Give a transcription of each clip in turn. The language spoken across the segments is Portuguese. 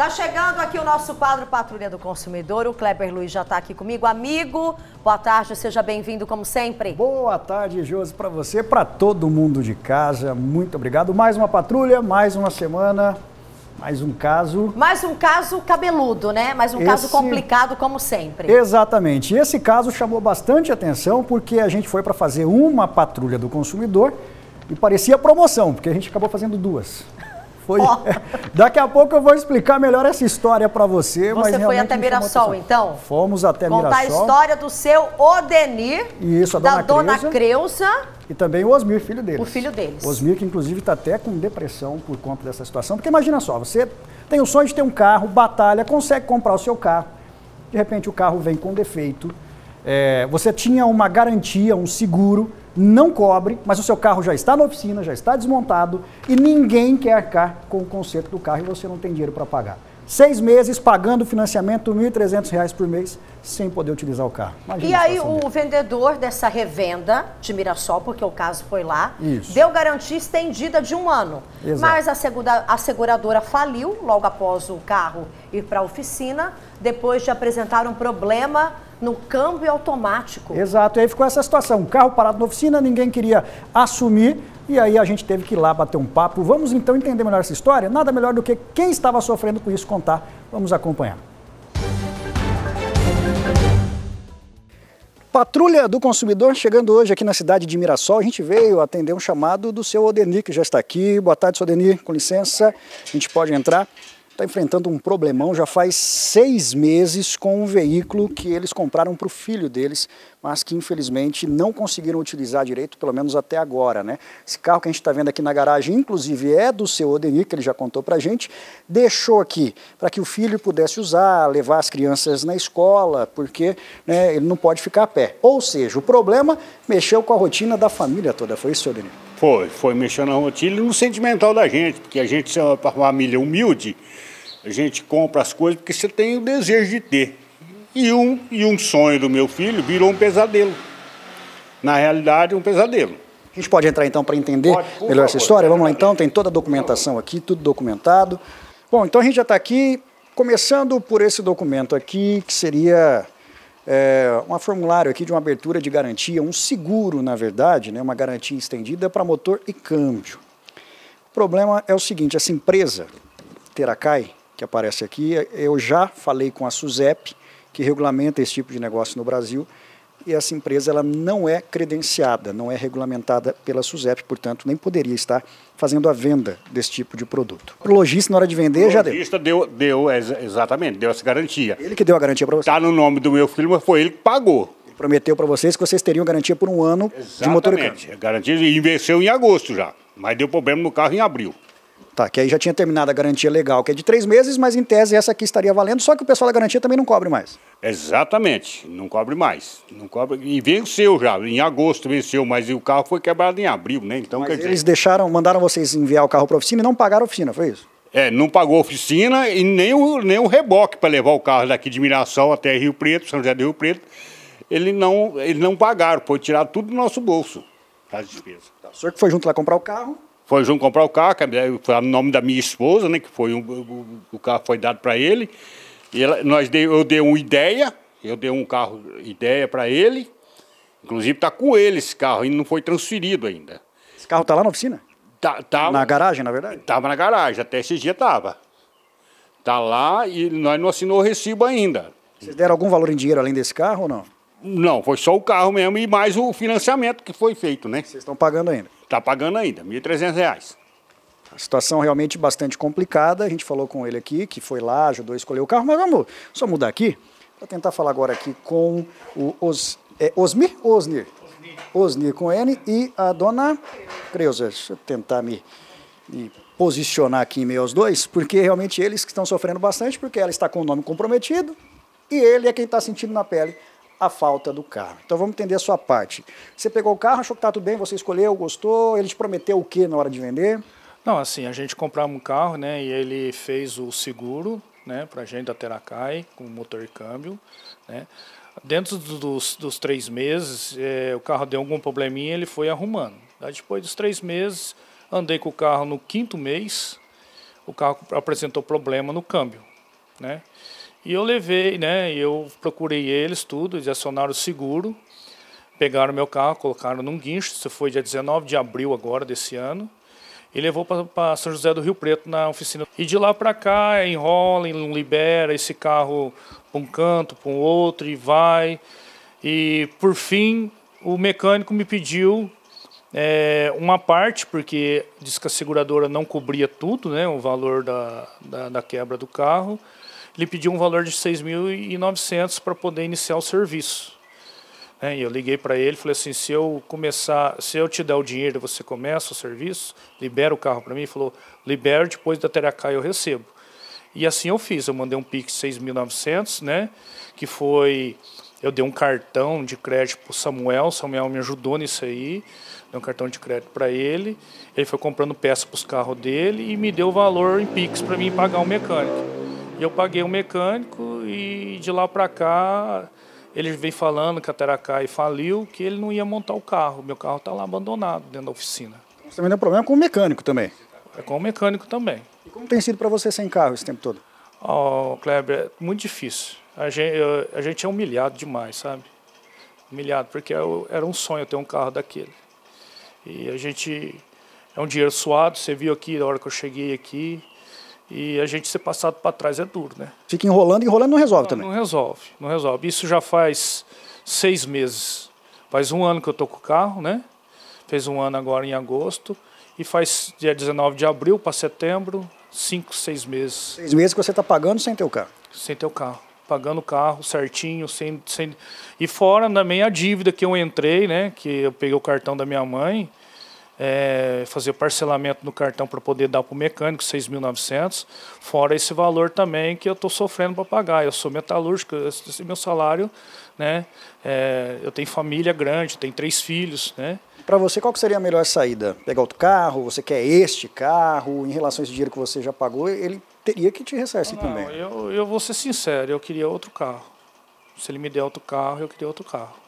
Tá chegando aqui o nosso quadro Patrulha do Consumidor. O Kleber Luiz já está aqui comigo. Amigo, boa tarde, seja bem-vindo como sempre. Boa tarde, Josi, para você, para todo mundo de casa. Muito obrigado. Mais uma patrulha, mais uma semana, mais um caso. Mais um caso cabeludo, né? Mais um caso complicado, como sempre. Exatamente. Esse caso chamou bastante atenção porque a gente foi para fazer uma patrulha do consumidor e parecia promoção, porque a gente acabou fazendo duas. Foi. Oh. Daqui a pouco eu vou explicar melhor essa história para você. Você foi até Mirassol, então? Fomos até Mirassol. Contar a história do seu Odenir. Isso, da dona Creuza. E também o Osmir, filho deles. O filho deles. O Osmir, que inclusive está até com depressão por conta dessa situação. Porque imagina só, você tem o sonho de ter um carro, batalha, consegue comprar o seu carro. De repente o carro vem com defeito. Você tinha uma garantia, um seguro, não cobre, mas o seu carro já está na oficina, já está desmontado e ninguém quer arcar com o conserto do carro e você não tem dinheiro para pagar. 6 meses pagando financiamento, R$ 1.300 por mês, sem poder utilizar o carro. Imagina e aí o vendedor dessa revenda de Mirassol, porque o caso foi lá, deu garantia estendida de 1 ano. Exato. Mas a seguradora faliu logo após o carro ir para a oficina, depois de apresentar um problema no câmbio automático. Exato, e aí ficou essa situação, um carro parado na oficina, ninguém queria assumir, e aí a gente teve que ir lá bater um papo. Vamos então entender melhor essa história? Nada melhor do que quem estava sofrendo com isso contar. Vamos acompanhar. Patrulha do Consumidor chegando hoje aqui na cidade de Mirassol. A gente veio atender um chamado do seu Odenir, que já está aqui. Boa tarde, seu Odenir, com licença, a gente pode entrar. Está enfrentando um problemão já faz 6 meses com um veículo que eles compraram para o filho deles, mas que infelizmente não conseguiram utilizar direito, pelo menos até agora, né? Esse carro que a gente está vendo aqui na garagem, inclusive é do seu Odenir, que ele já contou para a gente, deixou aqui para que o filho pudesse usar, levar as crianças na escola, porque né, ele não pode ficar a pé. Ou seja, o problema mexeu com a rotina da família toda, foi isso, seu Odenir? Foi mexendo na rotina e no sentimental da gente, porque a gente é uma família humilde, a gente compra as coisas porque você tem o desejo de ter. E um sonho do meu filho virou um pesadelo. Na realidade, um pesadelo. A gente pode entrar então para entender melhor essa história? Vamos lá então, tem toda a documentação aqui, tudo documentado. Bom, então a gente já está aqui, começando por esse documento aqui, que seria um formulário aqui de uma abertura de garantia, um seguro, na verdade, né, uma garantia estendida para motor e câmbio. O problema é o seguinte, essa empresa, Teracai, que aparece aqui, eu já falei com a SUSEP, que regulamenta esse tipo de negócio no Brasil, e essa empresa ela não é credenciada, não é regulamentada pela SUSEP, portanto, nem poderia estar fazendo a venda desse tipo de produto. O lojista, na hora de vender, já deu. O lojista exatamente, deu essa garantia. Ele que deu a garantia para você? Está no nome do meu filho, mas foi ele que pagou. Ele prometeu para vocês que vocês teriam garantia por 1 ano de motor e câmbio. Exatamente, garantia e venceu em agosto já, mas deu problema no carro em abril. Tá, que aí já tinha terminado a garantia legal, que é de 3 meses, mas em tese essa aqui estaria valendo, só que o pessoal da garantia também não cobre mais. Exatamente, não cobre mais. Não cobre, e venceu já, em agosto venceu, mas o carro foi quebrado em abril, né? Então, mas eles mandaram vocês enviar o carro para a oficina e não pagaram a oficina, foi isso? Não pagou a oficina e nem o reboque para levar o carro daqui de Mirassol até Rio Preto, São José do Rio Preto. Eles não pagaram, foi tirar tudo do nosso bolso, as despesas. Tá, o senhor que foi junto lá comprar o carro? Foi junto comprar o carro, que foi no nome da minha esposa, né? Que foi o carro foi dado para ele. E eu dei uma ideia, eu dei um carro ideia para ele. Inclusive está com ele esse carro, ainda não foi transferido ainda. Esse carro está lá na oficina? Tá na garagem, na verdade? Estava na garagem, até esse dia estava. Está lá e nós não assinou o recibo ainda. Vocês deram algum valor em dinheiro além desse carro ou não? Não, foi só o carro mesmo e mais o financiamento que foi feito, né? Vocês estão pagando ainda? Está pagando ainda, R$ 1.300. A situação realmente bastante complicada, a gente falou com ele aqui, que foi lá, ajudou a escolher o carro, mas vamos só mudar aqui, para tentar falar agora aqui com o Osmir ou Osnir? Osnir com N e a dona Creuza. Deixa eu tentar me posicionar aqui em meio aos dois, porque realmente eles que estão sofrendo bastante, porque ela está com o nome comprometido e ele é quem está sentindo na pele a falta do carro. Então vamos entender a sua parte. Você pegou o carro, achou que está tudo bem, você escolheu, gostou, ele te prometeu o que na hora de vender? Não, assim, a gente compramos um carro, né, e ele fez o seguro, né, pra gente da Teracai, com motor e câmbio, né. Dentro dos 3 meses, o carro deu algum probleminha e ele foi arrumando. Aí depois dos 3 meses, andei com o carro no 5º mês, o carro apresentou problema no câmbio. né? E eu levei, né? Eu procurei eles, tudo, eles acionaram o seguro, pegaram meu carro, colocaram num guincho, isso foi dia 19 de abril agora desse ano, e levou para São José do Rio Preto na oficina. E de lá para cá, enrola, não libera esse carro para um canto, para um outro, e vai. E por fim, o mecânico me pediu uma parte, porque disse que a seguradora não cobria tudo, né, o valor da quebra do carro. Ele pediu um valor de R$ 6.900 para poder iniciar o serviço. E eu liguei para ele e falei assim, se eu te der o dinheiro, você começa o serviço, libera o carro para mim. Ele falou, libera, depois da Teracai eu recebo. E assim eu fiz, eu mandei um Pix de 6.900, né, que foi, eu dei um cartão de crédito para o Samuel me ajudou nisso aí, dei um cartão de crédito para ele foi comprando peça para os carros dele e me deu o valor em Pix para mim pagar o mecânico. E eu paguei o mecânico e de lá para cá, ele veio falando que a Teracai faliu, que ele não ia montar o carro. Meu carro está lá abandonado dentro da oficina. Você também tem problema com o mecânico também? É com o mecânico também. E como tem sido para você sem carro esse tempo todo? Kleber, é muito difícil. A gente é humilhado demais, sabe? Humilhado, porque era um sonho ter um carro daquele. E a gente... É um dinheiro suado, você viu aqui na hora que eu cheguei aqui. E a gente ser passado para trás é duro, né? Fica enrolando não resolve também? Não resolve. Isso já faz 6 meses. Faz 1 ano que eu estou com o carro, né? Fez 1 ano agora em agosto. E faz dia 19 de abril para setembro, 5, 6 meses. 6 meses que você está pagando sem ter o carro? Sem ter o carro. Pagando o carro certinho, sem... E fora também a dívida que eu entrei, né? Que eu peguei o cartão da minha mãe, fazer parcelamento no cartão para poder dar para o mecânico, 6.900, fora esse valor também que eu estou sofrendo para pagar. Eu sou metalúrgico, esse meu salário, né? Eu tenho família grande, tenho 3 filhos, né? Para você, qual que seria a melhor saída? Pegar outro carro? Você quer este carro? Em relação a esse dinheiro que você já pagou, ele teria que te ressarcir também. Eu vou ser sincero, eu queria outro carro. Se ele me der outro carro, eu queria outro carro.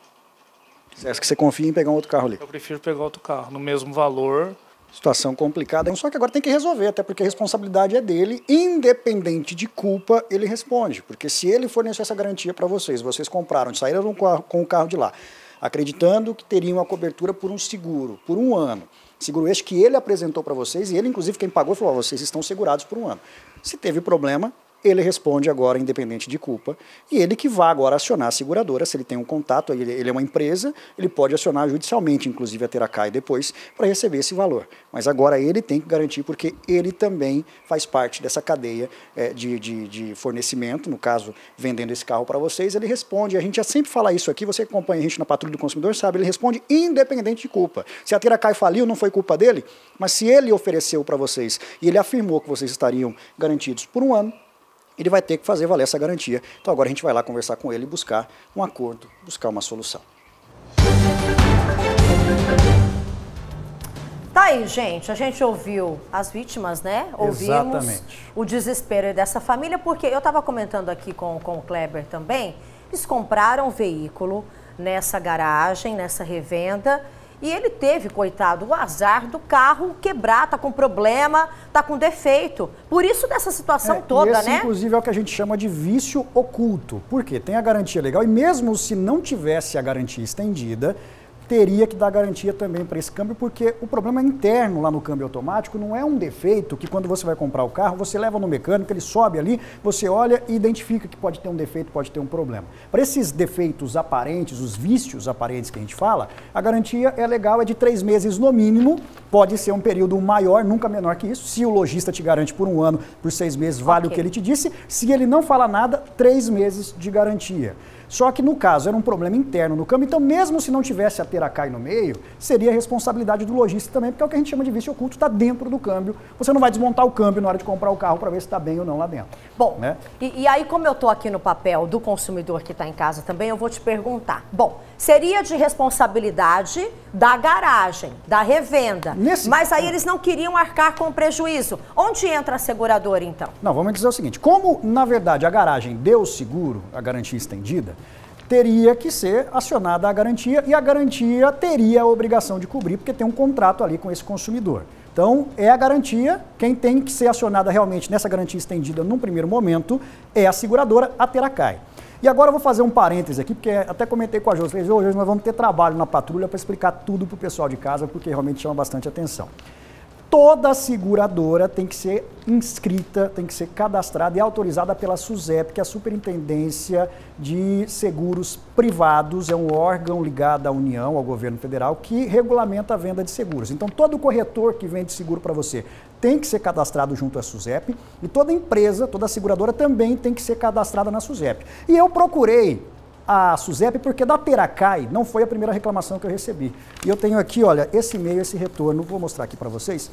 Você acha que você confia em pegar um outro carro ali? Eu prefiro pegar outro carro, no mesmo valor. Situação complicada, só que agora tem que resolver, até porque a responsabilidade é dele, independente de culpa, ele responde. Porque se ele fornecer essa garantia para vocês compraram, saíram com o carro de lá, acreditando que teriam a cobertura por um seguro, por 1 ano. Seguro este que ele apresentou para vocês, e ele, inclusive, quem pagou, falou, vocês estão segurados por 1 ano. Se teve problema, ele responde agora independente de culpa, e ele que vai agora acionar a seguradora, se ele tem um contato, ele é uma empresa, ele pode acionar judicialmente, inclusive a Teracai depois, para receber esse valor. Mas agora ele tem que garantir, porque ele também faz parte dessa cadeia de fornecimento, no caso, vendendo esse carro para vocês, ele responde, a gente já sempre fala isso aqui, você que acompanha a gente na Patrulha do Consumidor sabe, ele responde independente de culpa. Se a Teracai faliu, não foi culpa dele, mas se ele ofereceu para vocês, e ele afirmou que vocês estariam garantidos por 1 ano, ele vai ter que fazer valer essa garantia. Então agora a gente vai lá conversar com ele e buscar um acordo, buscar uma solução. Tá aí, gente. A gente ouviu as vítimas, né? Ouvimos Exatamente. O desespero dessa família, porque eu estava comentando aqui com o Kleber também, eles compraram um veículo nessa garagem, nessa revenda, e ele teve, coitado, o azar do carro quebrar, tá com problema, tá com defeito. Por isso dessa situação toda, esse, né? Inclusive é o que a gente chama de vício oculto. Por quê? Tem a garantia legal e mesmo se não tivesse a garantia estendida, teria que dar garantia também para esse câmbio, porque o problema interno lá no câmbio automático não é um defeito que quando você vai comprar o carro, você leva no mecânico, ele sobe ali, você olha e identifica que pode ter um defeito, pode ter um problema. Para esses defeitos aparentes, os vícios aparentes que a gente fala, a garantia é legal, é de 3 meses no mínimo, pode ser um período maior, nunca menor que isso. Se o lojista te garante por 1 ano, por 6 meses, vale o que ele te disse. Se ele não fala nada, 3 meses de garantia. Só que no caso era um problema interno no câmbio, então mesmo se não tivesse a Teracai no meio, seria responsabilidade do lojista também, porque é o que a gente chama de vício oculto, está dentro do câmbio. Você não vai desmontar o câmbio na hora de comprar o carro para ver se está bem ou não lá dentro. Bom, né? E aí como eu estou aqui no papel do consumidor que está em casa também, eu vou te perguntar. Bom, seria de responsabilidade da garagem, da revenda, mas aí eles não queriam arcar com o prejuízo. Onde entra a seguradora então? Não, vamos dizer o seguinte, como na verdade a garagem deu o seguro, a garantia estendida, teria que ser acionada a garantia e a garantia teria a obrigação de cobrir, porque tem um contrato ali com esse consumidor. Então, é a garantia, quem tem que ser acionada realmente nessa garantia estendida num primeiro momento é a seguradora, a Teracai. E agora eu vou fazer um parêntese aqui, porque até comentei com a Josi, hoje nós vamos ter trabalho na patrulha para explicar tudo para o pessoal de casa, porque realmente chama bastante atenção. Toda seguradora tem que ser inscrita, tem que ser cadastrada e autorizada pela SUSEP, que é a Superintendência de Seguros Privados, é um órgão ligado à União, ao governo federal, que regulamenta a venda de seguros. Então, todo corretor que vende seguro para você tem que ser cadastrado junto à SUSEP e toda empresa, toda seguradora também tem que ser cadastrada na SUSEP. E eu procurei a SUSEP porque da Teracai não foi a primeira reclamação que eu recebi. E eu tenho aqui, olha, esse e-mail, esse retorno, vou mostrar aqui para vocês,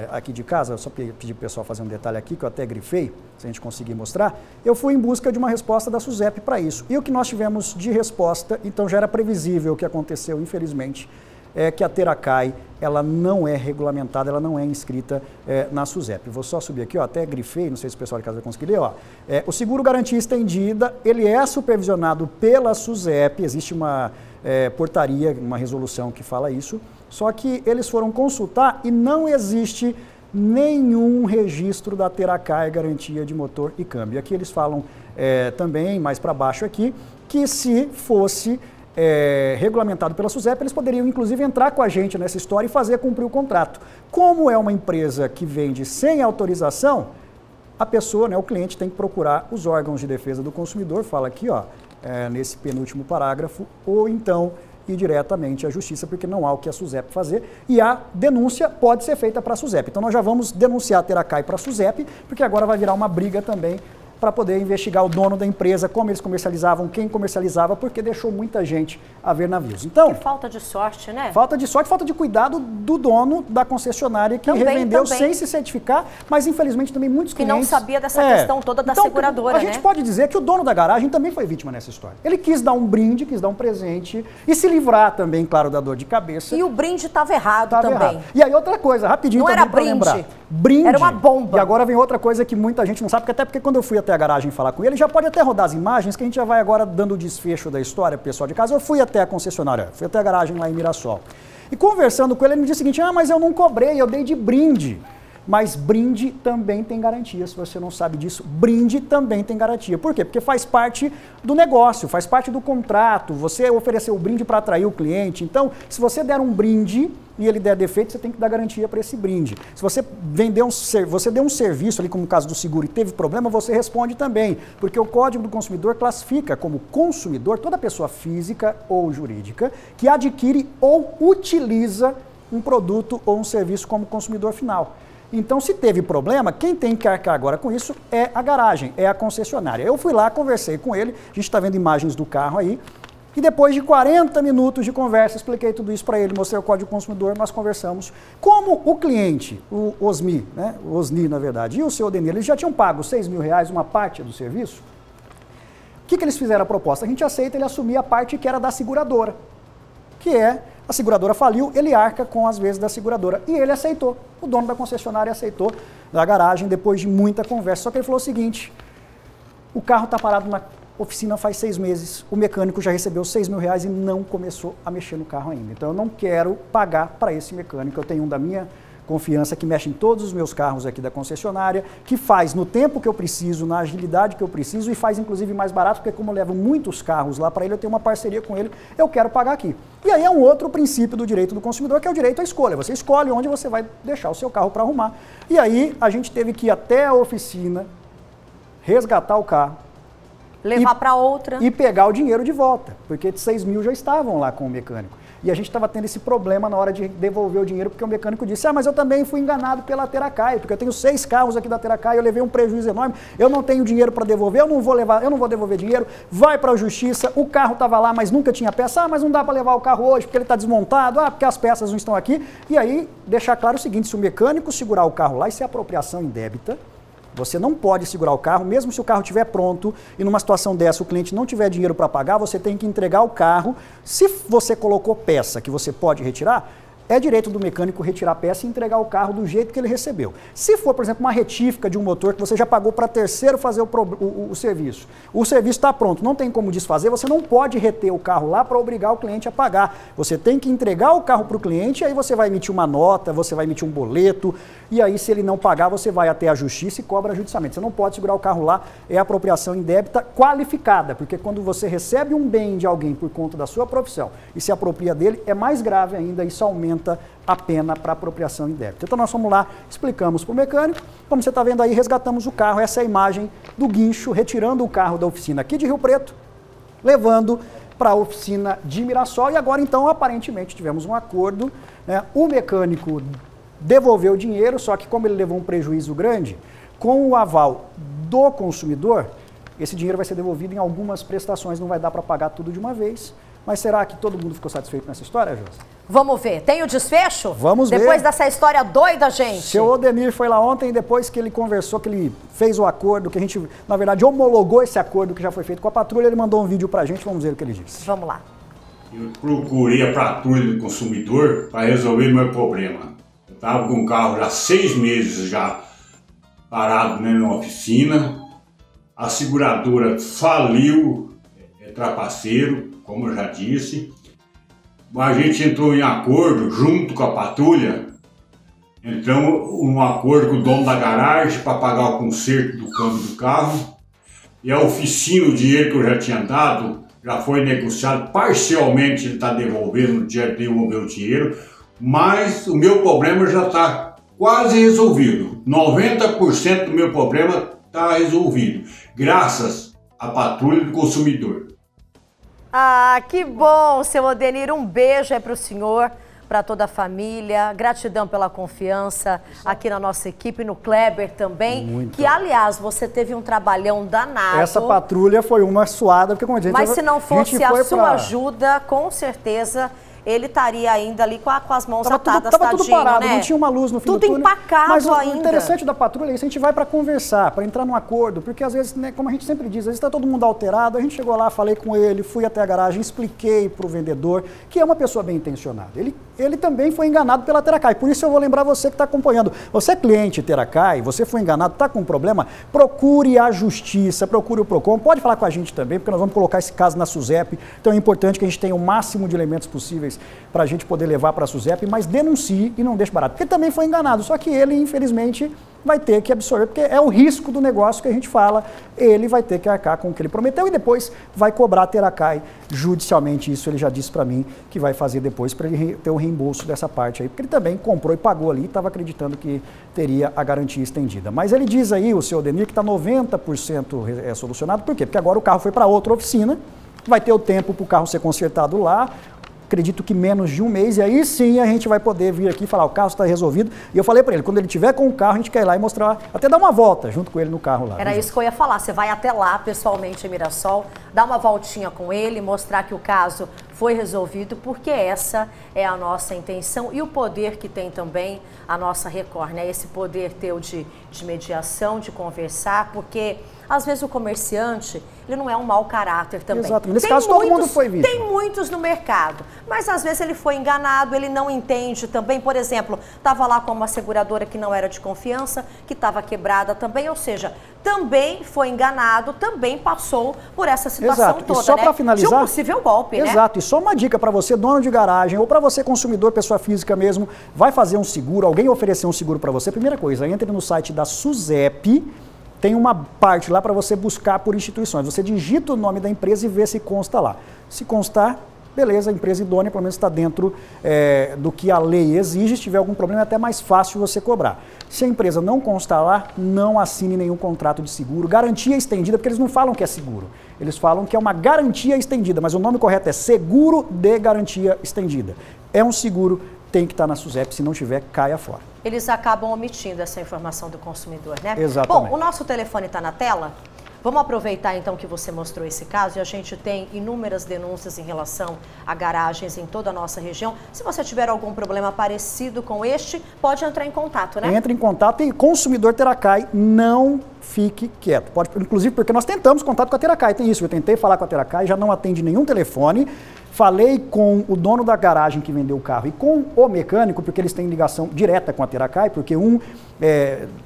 aqui de casa, só pedir para o pessoal fazer um detalhe aqui, que eu até grifei, se a gente conseguir mostrar. Eu fui em busca de uma resposta da SUSEP para isso. E o que nós tivemos de resposta, então já era previsível o que aconteceu, infelizmente, é que a Teracai, ela não é regulamentada, ela não é inscrita na SUSEP. Vou só subir aqui, ó, até grifei, não sei se o pessoal de casa vai conseguir ler, ó. O seguro garantia estendida, ele é supervisionado pela SUSEP, existe uma portaria, uma resolução que fala isso, só que eles foram consultar e não existe nenhum registro da Teracai garantia de motor e câmbio. Aqui eles falam também, mais para baixo aqui, que se fosse regulamentado pela SUSEP, eles poderiam inclusive entrar com a gente nessa história e fazer cumprir o contrato. Como é uma empresa que vende sem autorização, a pessoa, né, o cliente tem que procurar os órgãos de defesa do consumidor, fala aqui, ó, nesse penúltimo parágrafo, ou então ir diretamente à justiça, porque não há o que a SUSEP fazer, e a denúncia pode ser feita para a SUSEP. Então nós já vamos denunciar a Teracai para a SUSEP, porque agora vai virar uma briga também para poder investigar o dono da empresa, como eles comercializavam, quem comercializava, porque deixou muita gente a ver navios. Então, que falta de sorte, né? Falta de sorte, falta de cuidado do dono da concessionária que revendeu sem se certificar, mas infelizmente também muitos clientes... Que não sabia dessa questão toda da seguradora, a gente pode dizer que o dono da garagem também foi vítima nessa história. Ele quis dar um brinde, quis dar um presente e se livrar também, claro, da dor de cabeça. E o brinde estava errado também. Errado. E aí outra coisa, rapidinho também para lembrar. Brinde, era uma bomba. E agora vem outra coisa que muita gente não sabe, até porque quando eu fui até a garagem falar com ele, já pode até rodar as imagens, que a gente já vai agora dando o desfecho da história, pessoal de casa. Eu fui até a concessionária, fui até a garagem lá em Mirassol. E conversando com ele, ele me disse o seguinte, mas eu não cobrei, eu dei de brinde. Mas brinde também tem garantia, se você não sabe disso, brinde também tem garantia. Por quê? Porque faz parte do negócio, faz parte do contrato, você ofereceu o brinde para atrair o cliente. Então, se você der um brinde e ele der defeito, você tem que dar garantia para esse brinde. Se você você deu um serviço ali, como no caso do seguro, e teve problema, você responde também, porque o Código do Consumidor classifica como consumidor toda pessoa física ou jurídica que adquire ou utiliza um produto ou um serviço como consumidor final. Então, se teve problema, quem tem que arcar agora com isso é a garagem, é a concessionária. Eu fui lá, conversei com ele, a gente está vendo imagens do carro aí, e depois de 40 minutos de conversa, expliquei tudo isso para ele, mostrei o Código do Consumidor, nós conversamos. Como o cliente, o Osni, né, o Osni na verdade, e o seu Odenir, eles já tinham pago R$6 mil, uma parte do serviço, o que eles fizeram a proposta? A gente aceita ele assumir a parte que era da seguradora, que é... A seguradora faliu, ele arca com as vezes da seguradora. E ele aceitou. O dono da concessionária aceitou da garagem depois de muita conversa. Só que ele falou o seguinte, o carro está parado na oficina faz 6 meses, o mecânico já recebeu R$6 mil e não começou a mexer no carro ainda. Então eu não quero pagar para esse mecânico. Eu tenho um da minha confiança que mexe em todos os meus carros aqui da concessionária, que faz no tempo que eu preciso, na agilidade que eu preciso e faz inclusive mais barato, porque como eu levo muitos carros lá para ele, eu tenho uma parceria com ele, eu quero pagar aqui. E aí é um outro princípio do direito do consumidor, que é o direito à escolha. Você escolhe onde você vai deixar o seu carro para arrumar. E aí a gente teve que ir até a oficina, resgatar o carro, levar para outra e pegar o dinheiro de volta, porque R$6 mil já estavam lá com o mecânico. E a gente estava tendo esse problema na hora de devolver o dinheiro, porque o mecânico disse, mas eu também fui enganado pela Teracai, porque eu tenho 6 carros aqui da Teracai, eu levei um prejuízo enorme, eu não tenho dinheiro para devolver, eu não vou devolver dinheiro, vai para a justiça, o carro estava lá, mas nunca tinha peça, mas não dá para levar o carro hoje, porque ele está desmontado, porque as peças não estão aqui. E aí, deixar claro o seguinte, se o mecânico segurar o carro lá, isso é apropriação indébita. Você não pode segurar o carro, mesmo se o carro estiver pronto e numa situação dessa o cliente não tiver dinheiro para pagar, você tem que entregar o carro. Se você colocou peça que você pode retirar, é direito do mecânico retirar a peça e entregar o carro do jeito que ele recebeu. Se for, por exemplo, uma retífica de um motor que você já pagou para terceiro fazer o serviço está pronto, não tem como desfazer, você não pode reter o carro lá para obrigar o cliente a pagar. Você tem que entregar o carro para o cliente, aí você vai emitir uma nota, você vai emitir um boleto, e aí se ele não pagar, você vai até a justiça e cobra judicialmente. Você não pode segurar o carro lá, é apropriação indébita qualificada, porque quando você recebe um bem de alguém por conta da sua profissão e se apropria dele, é mais grave ainda, isso aumenta a pena para apropriação indébita. Então nós fomos lá, explicamos para o mecânico, como você está vendo aí, resgatamos o carro, essa é a imagem do guincho, retirando o carro da oficina aqui de Rio Preto, levando para a oficina de Mirassol, e agora então aparentemente tivemos um acordo, né? O mecânico devolveu o dinheiro, só que como ele levou um prejuízo grande, com o aval do consumidor, esse dinheiro vai ser devolvido em algumas prestações, não vai dar para pagar tudo de uma vez. Mas será que todo mundo ficou satisfeito nessa história, Josi? Vamos ver. Tem o desfecho? Vamos ver. Depois dessa história doida, gente. Seu Odenir foi lá ontem, depois que ele conversou, que ele fez o acordo, que a gente, na verdade, homologou esse acordo que já foi feito com a patrulha, ele mandou um vídeo pra gente, vamos ver o que ele disse. Vamos lá. Eu procurei a patrulha do consumidor para resolver meu problema. Eu estava com o carro já 6 meses já parado, né, na oficina. A seguradora faliu, é trapaceiro, como eu já disse. A gente entrou em acordo junto com a patrulha. Entramos em um acordo com o dono da garagem para pagar o conserto do câmbio do carro. E a oficina, o dinheiro que eu já tinha dado, já foi negociado. Parcialmente ele está devolvendo o dinheiro, devolveu o dinheiro. Mas o meu problema já está quase resolvido. 90% do meu problema está resolvido. Graças à patrulha do consumidor. Ah, que bom, seu Odenir. Um beijo aí para o senhor, para toda a família. Gratidão pela confiança aqui na nossa equipe, no Kleber também. Muito. Que, aliás, você teve um trabalhão danado. Essa patrulha foi uma suada, porque como eu disse... Mas se não fosse a sua ajuda, com certeza... ele estaria ainda ali com as mãos atadas, tava tudo parado, né? Não tinha uma luz no fim do túnel. túnel. Tudo empacado mas ainda. O interessante da patrulha é isso, a gente vai para conversar, para entrar num acordo, porque às vezes, né, como a gente sempre diz, às vezes está todo mundo alterado, a gente chegou lá, falei com ele, fui até a garagem, expliquei para o vendedor, que é uma pessoa bem intencionada. Ele também foi enganado pela Teracai, por isso eu vou lembrar você que está acompanhando. Você é cliente Teracai, você foi enganado, está com um problema, procure a justiça, procure o PROCON, pode falar com a gente também, porque nós vamos colocar esse caso na SUSEP, então é importante que a gente tenha o máximo de elementos possíveis para a gente poder levar para a SUSEP, mas denuncie e não deixe barato. Porque também foi enganado, só que ele, infelizmente, vai ter que absorver, porque é o risco do negócio que a gente fala, ele vai ter que arcar com o que ele prometeu e depois vai cobrar a Teracai judicialmente, isso ele já disse para mim, que vai fazer depois para ele ter o reembolso dessa parte aí, porque ele também comprou e pagou ali, estava acreditando que teria a garantia estendida. Mas ele diz aí, o seu Odenir, que está 90% solucionado, por quê? Porque agora o carro foi para outra oficina, vai ter o tempo para o carro ser consertado lá, acredito que menos de um mês, e aí sim a gente vai poder vir aqui e falar, o carro está resolvido. E eu falei para ele, quando ele tiver com o carro, a gente quer ir lá e mostrar, até dar uma volta junto com ele no carro lá. Era isso que eu ia falar, você vai até lá pessoalmente em Mirassol, dar uma voltinha com ele, mostrar que o caso foi resolvido, porque essa é a nossa intenção e o poder que tem também a nossa Record, né? Esse poder teu de mediação, de conversar, porque às vezes o comerciante, ele não é um mau caráter também. Exatamente. Nesse caso todo mundo foi vítima. Tem muitos no mercado, mas às vezes ele foi enganado, ele não entende também. Por exemplo, estava lá com uma seguradora que não era de confiança, que estava quebrada também, ou seja, também foi enganado, também passou por essa situação Exato. toda, e só né? para finalizar, de um possível golpe, né? Exato. E só uma dica para você, dono de garagem, ou para você consumidor, pessoa física mesmo, vai fazer um seguro, alguém oferecer um seguro para você, primeira coisa, entre no site da SUSEP, tem uma parte lá para você buscar por instituições. Você digita o nome da empresa e vê se consta lá. Se constar, beleza, a empresa idônea pelo menos está dentro do que a lei exige. Se tiver algum problema, é até mais fácil você cobrar. Se a empresa não constar lá, não assine nenhum contrato de seguro. Garantia estendida, porque eles não falam que é seguro. Eles falam que é uma garantia estendida, mas o nome correto é seguro de garantia estendida. É um seguro, tem que estar na SUSEP, se não tiver, caia fora. Eles acabam omitindo essa informação do consumidor, né? Exatamente. Bom, o nosso telefone está na tela. Vamos aproveitar então que você mostrou esse caso e a gente tem inúmeras denúncias em relação a garagens em toda a nossa região. Se você tiver algum problema parecido com este, pode entrar em contato, né? Entre em contato e consumidor Teracai, não fique quieto. Pode, inclusive porque nós tentamos contato com a Teracai, tem isso, eu tentei falar com a Teracai, já não atende nenhum telefone. Falei com o dono da garagem que vendeu o carro e com o mecânico, porque eles têm ligação direta com a Teracai, porque um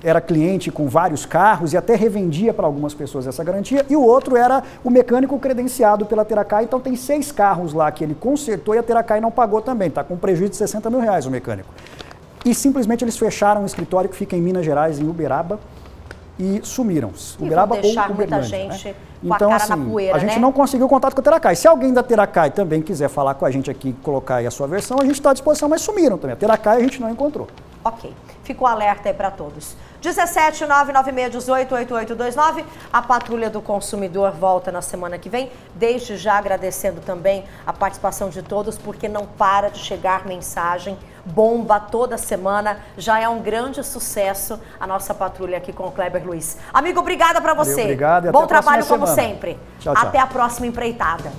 era cliente com vários carros e até revendia para algumas pessoas essa garantia, e o outro era o mecânico credenciado pela Teracai, então tem 6 carros lá que ele consertou e a Teracai não pagou também, está com prejuízo de 60 mil reais o mecânico. E simplesmente eles fecharam um escritório que fica em Minas Gerais, em Uberaba, e sumiram. Uberaba ou Uberlândia, muita gente, né? Com então, a cara na poeira, a gente não conseguiu contato com a Teracai. Se alguém da Teracai também quiser falar com a gente aqui, colocar aí a sua versão, a gente está à disposição, mas sumiram também. A Teracai a gente não encontrou. Ok. Ficou alerta aí para todos. 17996188829. A Patrulha do Consumidor volta na semana que vem. Desde já agradecendo também a participação de todos, porque não para de chegar mensagem. Bomba toda semana. Já é um grande sucesso a nossa patrulha aqui com o Kleber Luiz. Amigo, obrigada para você. Obrigado e Bom até a próxima trabalho como semana. sempre. Tchau, tchau. Até a próxima empreitada.